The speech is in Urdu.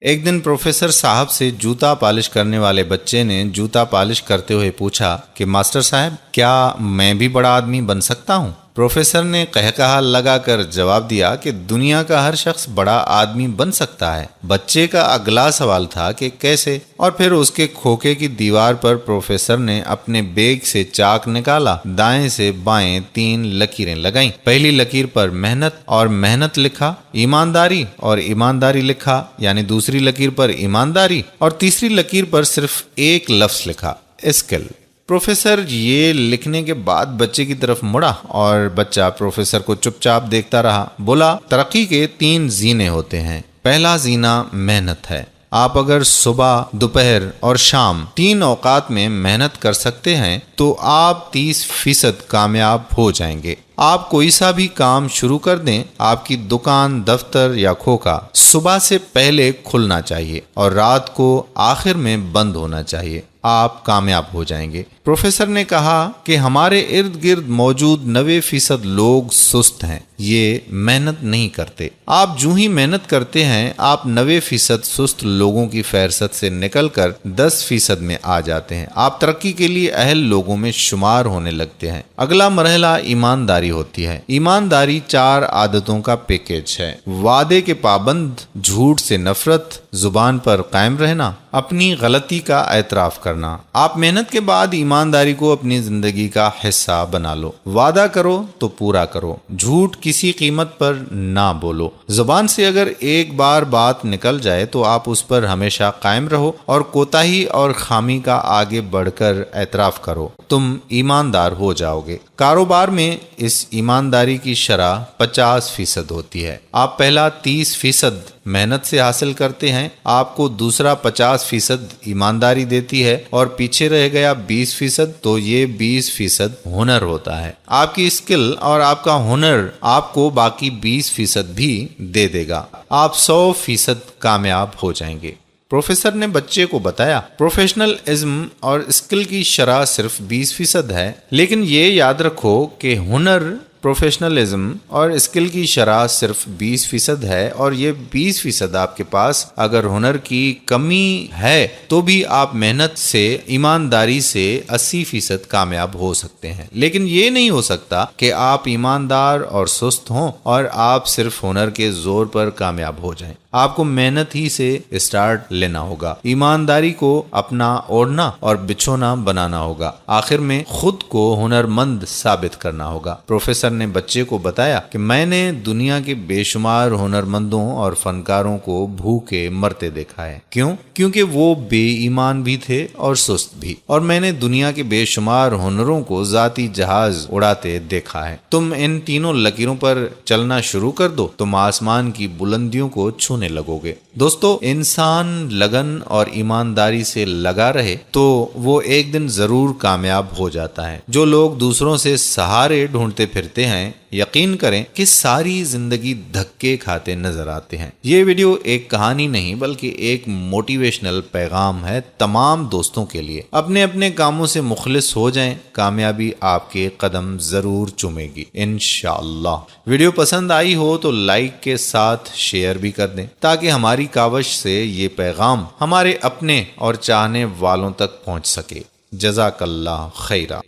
ایک دن پروفیسر صاحب سے جوتا پالش کرنے والے بچے نے جوتا پالش کرتے ہوئے پوچھا کہ ماسٹر صاحب کیا میں بھی بڑا آدمی بن سکتا ہوں؟ پروفیسر نے قہقہا لگا کر جواب دیا کہ دنیا کا ہر شخص بڑا آدمی بن سکتا ہے۔ بچے کا اگلا سوال تھا کہ کیسے، اور پھر اس کے کھوکے کی دیوار پر پروفیسر نے اپنے بیگ سے چاک نکالا، دائیں سے بائیں 3 لکیریں لگائیں۔ پہلی لکیر پر محنت اور محنت لکھا، ایمانداری اور ایمانداری لکھا، یعنی دوسری لکیر پر ایمانداری، اور تیسری لکیر پر صرف ایک لفظ لکھا، اسکل۔ پروفیسر یہ لکھنے کے بعد بچے کی طرف مڑا اور بچہ پروفیسر کو چپ چاپ دیکھتا رہا۔ بولا، ترقی کے 3 زینے ہوتے ہیں۔ پہلا زینہ محنت ہے۔ آپ اگر صبح، دوپہر اور شام 3 اوقات میں محنت کر سکتے ہیں تو آپ 30% کامیاب ہو جائیں گے۔ آپ کوئی سا بھی کام شروع کر دیں، آپ کی دکان، دفتر یا کھوکا صبح سے پہلے کھلنا چاہیے اور رات کو آخر میں بند ہونا چاہیے، آپ کامیاب ہو جائیں گے۔ پروفیسر نے کہا کہ ہمارے ارد گرد موجود 90% لوگ سست ہیں، یہ محنت نہیں کرتے۔ آپ جو ہی محنت کرتے ہیں، آپ 90% سست لوگوں کی فہرست سے نکل کر 10% میں آ جاتے ہیں۔ آپ ترقی کے لیے اہل لوگوں میں شمار ہونے لگتے ہیں۔ اگلا مرحلہ ایمانداری ہوتی ہے۔ ایمانداری 4 عادتوں کا پیکیج ہے۔ وعدے کے پابند، جھوٹ سے نفرت، زبان پر قائم رہنا، اپنی غلطی کا اعتراف کرنا۔ آپ محنت کے بعد ایمانداری کو اپنی زندگی کا حصہ بنا لو۔ وعدہ کرو تو پورا کرو، جھوٹ کسی قیمت پر نہ بولو۔ زبان سے اگر ایک بار بات نکل جائے تو آپ اس پر ہمیشہ قائم رہو اور کوتاہی اور خامی کا آگے بڑھ کر اعتراف کرو، تم ایماندار ہو جاؤ گے۔ کاروبار میں اس ایمانداری کی شرح 50% ہوتی ہے۔ آپ پہلا 30% محنت سے حاصل کرتے ہیں، آپ کو دوسرا 50% ایمانداری دیتی ہے اور پیچھے رہ گیا 20%، تو یہ 20% ہنر ہوتا ہے۔ آپ کی اسکل اور آپ کا ہنر آپ کو باقی 20% بھی دے دے گا، آپ 100% کامیاب ہو جائیں گے۔ پروفیسر نے بچے کو بتایا، پروفیشنل ازم اور اسکل کی شرح صرف 20% ہے، لیکن یہ یاد رکھو کہ ہنر، پروفیشنلزم اور اسکل کی شرح صرف 20% ہے، اور یہ 20% آپ کے پاس اگر ہنر کی کمی ہے تو بھی آپ محنت سے، ایمانداری سے 80% کامیاب ہو سکتے ہیں۔ لیکن یہ نہیں ہو سکتا کہ آپ ایماندار اور سست ہوں اور آپ صرف ہنر کے زور پر کامیاب ہو جائیں۔ آپ کو محنت ہی سے اسٹارٹ لینا ہوگا، ایمانداری کو اپنا اوڑھنا اور بچھونا بنانا ہوگا، آخر میں خود کو ہنرمند ثابت کرنا ہوگا۔ پروفیسر نے بچے کو بتایا کہ میں نے دنیا کے بے شمار ہنرمندوں اور فنکاروں کو بھوکے مرتے دیکھا ہے۔ کیونکہ وہ بے ایمان بھی تھے اور سست بھی، اور میں نے دنیا کے بے شمار ہنروں کو ذاتی جہاز اڑاتے دیکھا ہے۔ تم ان 3 لکیروں پر چلنا شروع کر دو، تم آسمان کی بلندیوں کو چھونے لگو گے۔ دوستو، انسان لگن اور ایمانداری سے لگا رہے تو وہ ایک دن ضرور کامیاب ہو جاتا ہے۔ جو لوگ دوسروں سے سہارے ڈھونڈتے پھرتے ہیں، یقین کریں کہ ساری زندگی دھکے کھاتے نظر آتے ہیں۔ یہ ویڈیو ایک کہانی نہیں بلکہ ایک موٹیویشنل پیغام ہے تمام دوستوں کے لیے۔ اپنے اپنے کاموں سے مخلص ہو جائیں، کامیابی آپ کے قدم ضرور چومے گی انشاءاللہ۔ ویڈیو پسند آئی ہو تو لائک کے ساتھ شیئر بھی کر دیں تاکہ ہماری کاوش سے یہ پیغام ہمارے اپنے اور چاہنے والوں تک پہنچ سکے۔ جزاک اللہ خیرہ۔